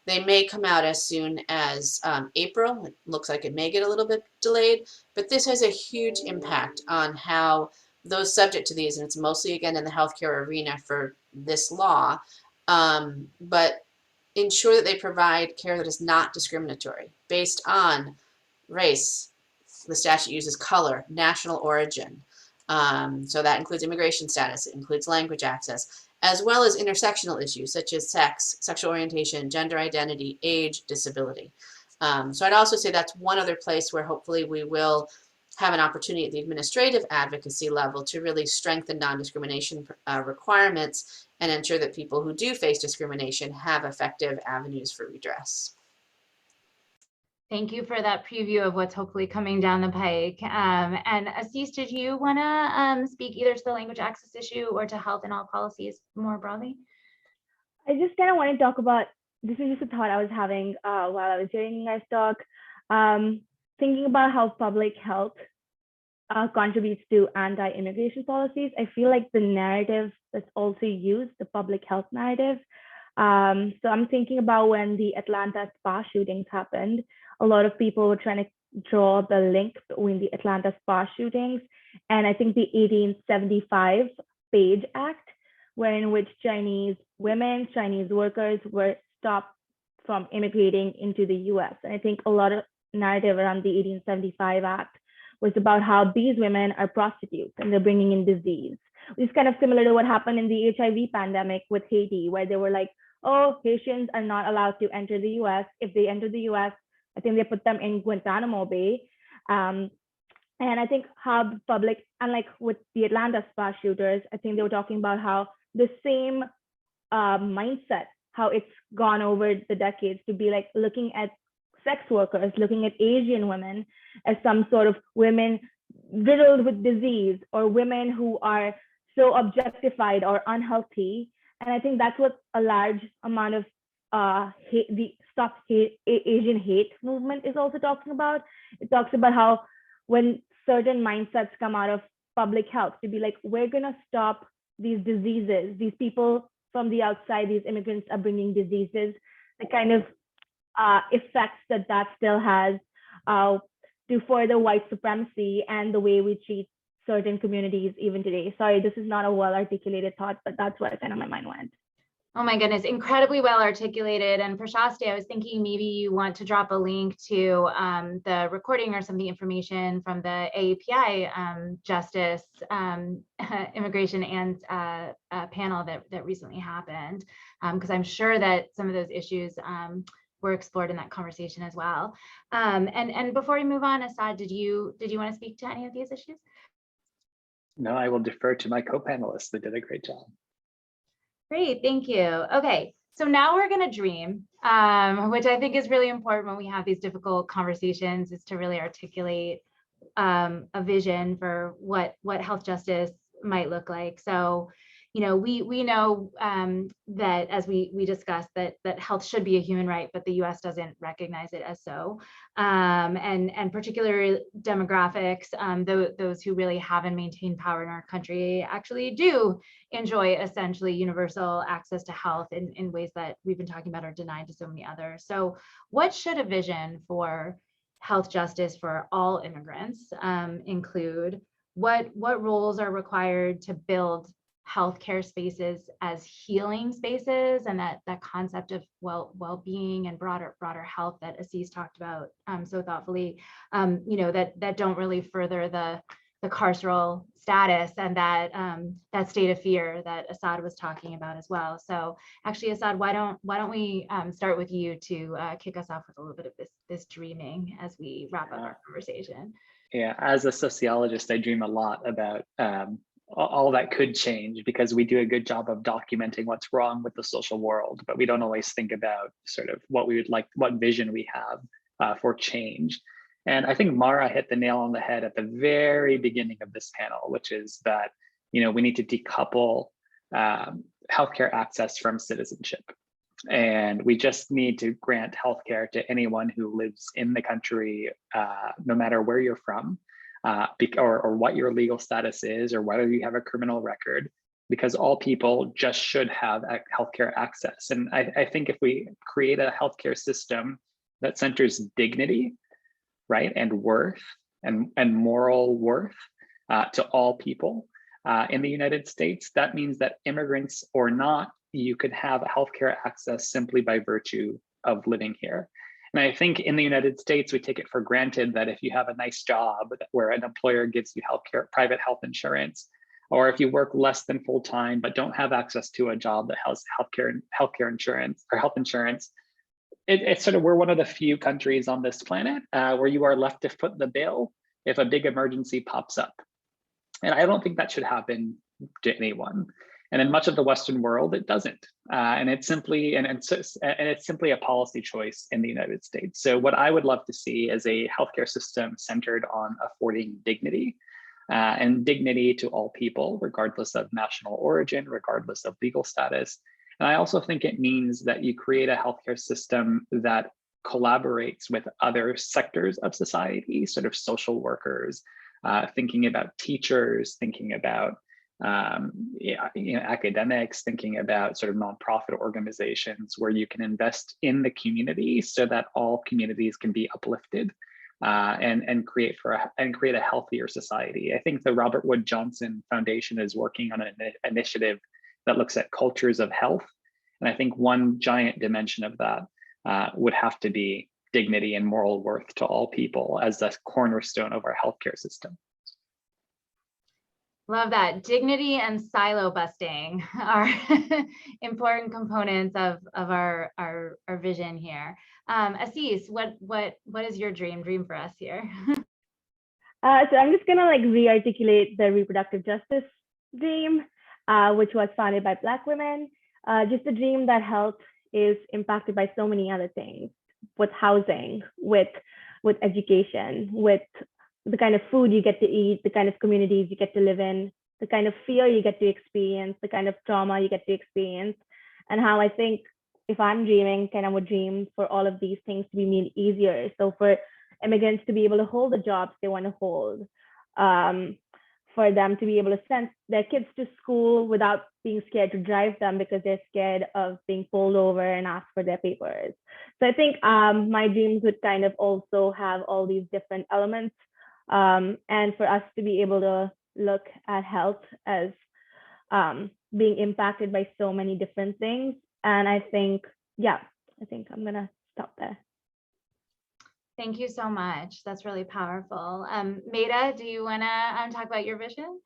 They may come out as soon as April. It looks like it may get a little bit delayed, but this has a huge impact on how those subject to these, and it's mostly again in the healthcare arena for this law, but ensure that they provide care that is not discriminatory based on race. The statute uses color, national origin. So that includes immigration status, it includes language access, as well as intersectional issues such as sex, sexual orientation, gender identity, age, disability. So I'd also say that's one other place where hopefully we will have an opportunity at the administrative advocacy level to really strengthen non-discrimination requirements and ensure that people who do face discrimination have effective avenues for redress. Thank you for that preview of what's hopefully coming down the pike. And Asees, did you want to speak either to the language access issue or to health and all policies more broadly? I just kind of want to talk about, this is just a thought I was having while I was hearing you guys talk, thinking about how public health contributes to anti-immigration policies. I feel like the narrative that's also used, the public health narrative. So I'm thinking about when the Atlanta spa shootings happened, a lot of people were trying to draw the link between the Atlanta spa shootings and I think the 1875 Page Act, wherein which Chinese women, Chinese workers were stopped from immigrating into the US. And I think a lot of narrative around the 1875 Act was about how these women are prostitutes and they're bringing in disease. It's kind of similar to what happened in the HIV pandemic with Haiti, where they were like, oh, Haitians are not allowed to enter the US. If they enter the US, I think they put them in Guantanamo Bay. And I think how the public, and like with the Atlanta spa shooters, I think they were talking about how the same mindset, how it's gone over the decades to be like looking at sex workers, looking at Asian women as some sort of women riddled with disease or women who are so objectified or unhealthy. And I think that's what a large amount of the Stop Asian Hate movement is also talking about. It talks about how when certain mindsets come out of public health to be like, we're gonna stop these diseases, these people from the outside, these immigrants are bringing diseases, the kind of effects that that still has to further white supremacy and the way we treat certain communities even today. Sorry, this is not a well-articulated thought, but that's where kind of my mind went. Oh my goodness, incredibly well articulated. And Prashasti, I was thinking maybe you want to drop a link to the recording or some of the information from the AAPI Justice, Immigration and panel that recently happened, because I'm sure that some of those issues were explored in that conversation as well. And before we move on, Asad, did you want to speak to any of these issues? No, I will defer to my co-panelists. They did a great job. Great, thank you. Okay, so now we're going to dream, which I think is really important when we have these difficult conversations, is to really articulate a vision for what health justice might look like. So, you know, we know that, as we discussed, that health should be a human right, but the U.S. doesn't recognize it as so. And particularly demographics, those who really have and maintain power in our country actually do enjoy essentially universal access to health in ways that we've been talking about are denied to so many others. So what should a vision for health justice for all immigrants include? What roles are required to build healthcare spaces as healing spaces, and that concept of well-being and broader health that Asees talked about so thoughtfully, you know, that don't really further the carceral status and that state of fear that Asad was talking about as well. So actually, Asad, why don't we start with you to kick us off with a little bit of this dreaming as we wrap up our conversation. Yeah, as a sociologist, I dream a lot about all that could change, because we do a good job of documenting what's wrong with the social world, but we don't always think about sort of what we would like, what vision we have for change. And I think Mara hit the nail on the head at the very beginning of this panel, which is that, you know, we need to decouple healthcare access from citizenship. And we just need to grant healthcare to anyone who lives in the country, no matter where you're from, or what your legal status is, or whether you have a criminal record, because all people just should have healthcare access. And I think if we create a healthcare system that centers dignity, right, and worth and moral worth to all people in the United States, that means that immigrants or not, you could have healthcare access simply by virtue of living here. And I think in the United States, we take it for granted that if you have a nice job where an employer gives you healthcare, private health insurance, or if you work less than full time but don't have access to a job that has healthcare insurance or health insurance, it's sort of, we're one of the few countries on this planet where you are left to foot the bill if a big emergency pops up. And I don't think that should happen to anyone. And in much of the Western world, it doesn't. And it's simply a policy choice in the United States. So what I would love to see is a healthcare system centered on affording dignity and dignity to all people, regardless of national origin, regardless of legal status. And I also think it means that you create a healthcare system that collaborates with other sectors of society, sort of social workers, thinking about teachers, thinking about academics, thinking about sort of nonprofit organizations where you can invest in the community so that all communities can be uplifted and create a healthier society. I think the Robert Wood Johnson Foundation is working on an initiative that looks at cultures of health. And I think one giant dimension of that would have to be dignity and moral worth to all people as the cornerstone of our healthcare system. Love that. Dignity and silo busting are important components of our vision here. Asees, what is your dream for us here? So I'm just gonna re-articulate the reproductive justice dream, which was founded by Black women. Just a dream that health is impacted by so many other things, with housing, with education, with the kind of food you get to eat, the kind of communities you get to live in, the kind of fear you get to experience, the kind of trauma you get to experience, and how I think if I'm dreaming, I would dream for all of these things to be made easier. So for immigrants to be able to hold the jobs they want to hold, for them to be able to send their kids to school without being scared to drive them because they're scared of being pulled over and asked for their papers. So I think my dreams would kind of also have all these different elements. And for us to be able to look at health as being impacted by so many different things. And I think I'm gonna stop there. Thank you so much. That's really powerful. Medha, do you wanna talk about your vision?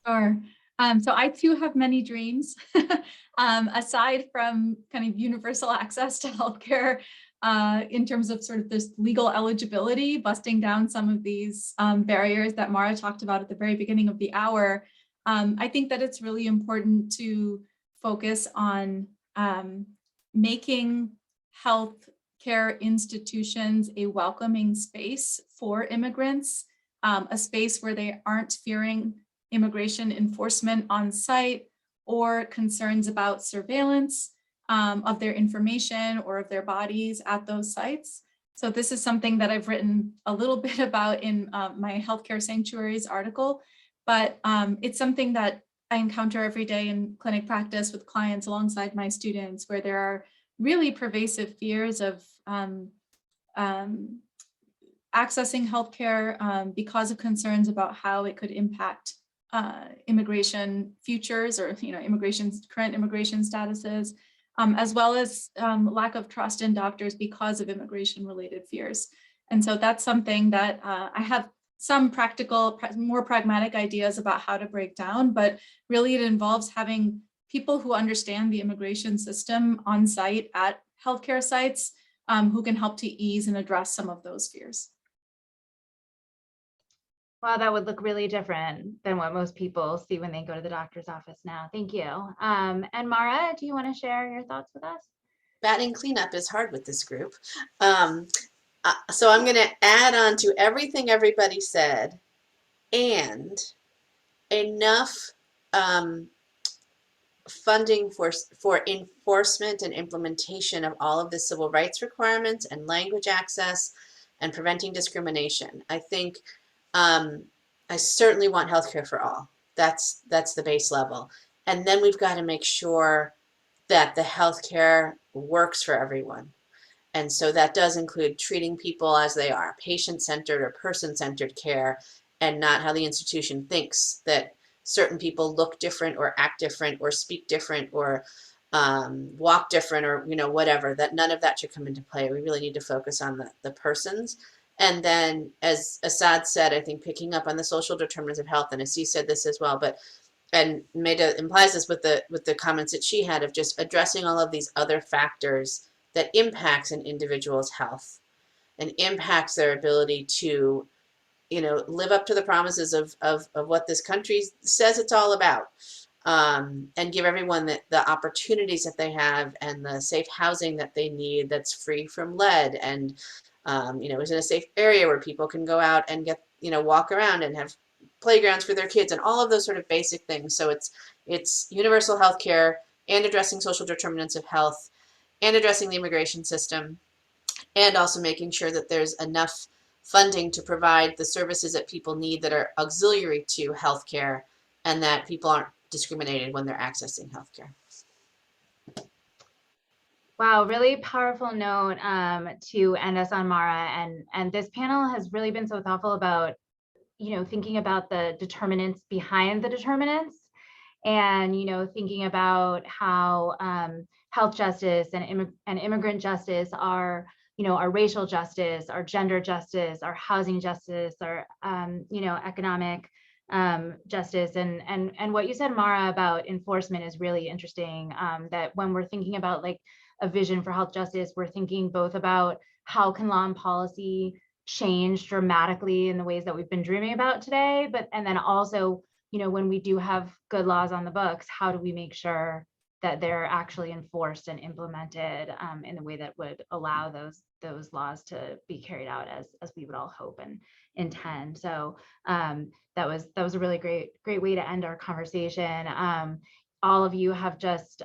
Sure. So I too have many dreams. Aside from kind of universal access to healthcare, in terms of sort of this legal eligibility, busting down some of these barriers that Mara talked about at the very beginning of the hour, I think that it's really important to focus on making healthcare institutions a welcoming space for immigrants, a space where they aren't fearing immigration enforcement on site or concerns about surveillance of their information or of their bodies at those sites. So this is something that I've written a little bit about in my Healthcare Sanctuaries article, but it's something that I encounter every day in clinic practice with clients alongside my students, where there are really pervasive fears of accessing healthcare because of concerns about how it could impact immigration futures or current immigration statuses, as well as lack of trust in doctors because of immigration related fears. And so that's something that I have some practical, more pragmatic ideas about how to break down, but really it involves having people who understand the immigration system on site at healthcare sites who can help to ease and address some of those fears. Wow, that would look really different than what most people see when they go to the doctor's office now. Thank you. And Mara, do you want to share your thoughts with us? Batting cleanup is hard with this group. So I'm going to add on to everything everybody said and enough funding for enforcement and implementation of all of the civil rights requirements and language access and preventing discrimination. I think I certainly want healthcare for all. That's the base level. And then we've got to make sure that the healthcare works for everyone. And so that does include treating people as they are, patient-centered or person-centered care, and not how the institution thinks that certain people look different or act different or speak different or walk different or whatever. That none of that should come into play. We really need to focus on the persons. And then, as Asad said, I think picking up on the social determinants of health, and Asees said this as well, and Medha implies this with the comments that she had of just addressing all of these other factors that impacts an individual's health and impacts their ability to live up to the promises of what this country says it's all about, and give everyone the opportunities that they have and the safe housing that they need that's free from lead and, is in a safe area where people can go out and get, walk around and have playgrounds for their kids and all of those sort of basic things. So it's universal health care and addressing social determinants of health and addressing the immigration system, and also making sure that there's enough funding to provide the services that people need that are auxiliary to healthcare, and that people aren't discriminated when they're accessing healthcare. Wow, really powerful note to end us on, Mara. And this panel has really been so thoughtful about, thinking about the determinants behind the determinants, and thinking about how health justice and immigrant justice are, our racial justice, our gender justice, our housing justice, our economic justice, and what you said, Mara, about enforcement is really interesting. That when we're thinking about like a vision for health justice, we're thinking both about how can law and policy change dramatically in the ways that we've been dreaming about today, and then also, when we do have good laws on the books, how do we make sure that they're actually enforced and implemented in the way that would allow those laws to be carried out as we would all hope and intend. So that was a really great way to end our conversation. All of you have just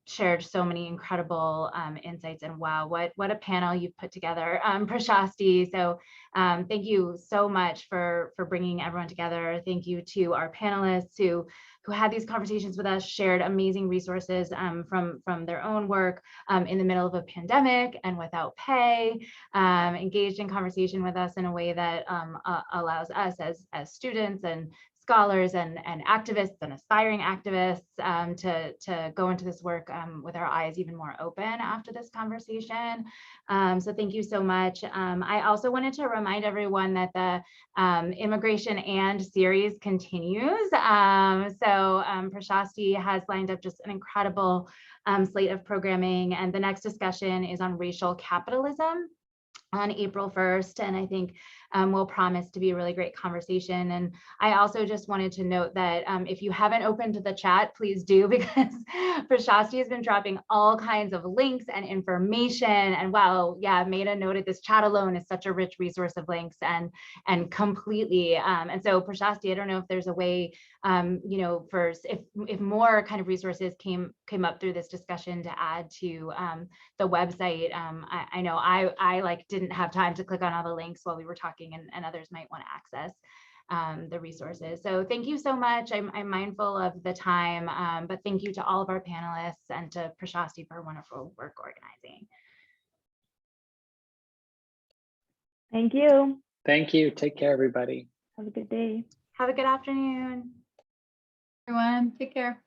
shared so many incredible insights, and wow, what a panel you've put together, Prashasti. So thank you so much for bringing everyone together. Thank you to our panelists who had these conversations with us, shared amazing resources from their own work in the middle of a pandemic and without pay, engaged in conversation with us in a way that allows us as students and scholars and activists and aspiring activists to go into this work with our eyes even more open after this conversation. So thank you so much. I also wanted to remind everyone that the Immigration and series continues. So Prashasti has lined up just an incredible slate of programming, and the next discussion is on racial capitalism on April 1st, and I think will promise to be a really great conversation. And I also just wanted to note that if you haven't opened the chat, please do, because Prashasti has been dropping all kinds of links and information. And wow, yeah, Medha noted this chat alone is such a rich resource of links and completely. And so Prashasti, I don't know if there's a way, for if more kind of resources came up through this discussion to add to the website. I know I like didn't have time to click on all the links while we were talking, and others might want to access the resources. So thank you so much. I'm mindful of the time, but thank you to all of our panelists and to Prashasti for her wonderful work organizing. Thank you. Thank you. Take care, everybody. Have a good day. Have a good afternoon. Everyone, take care.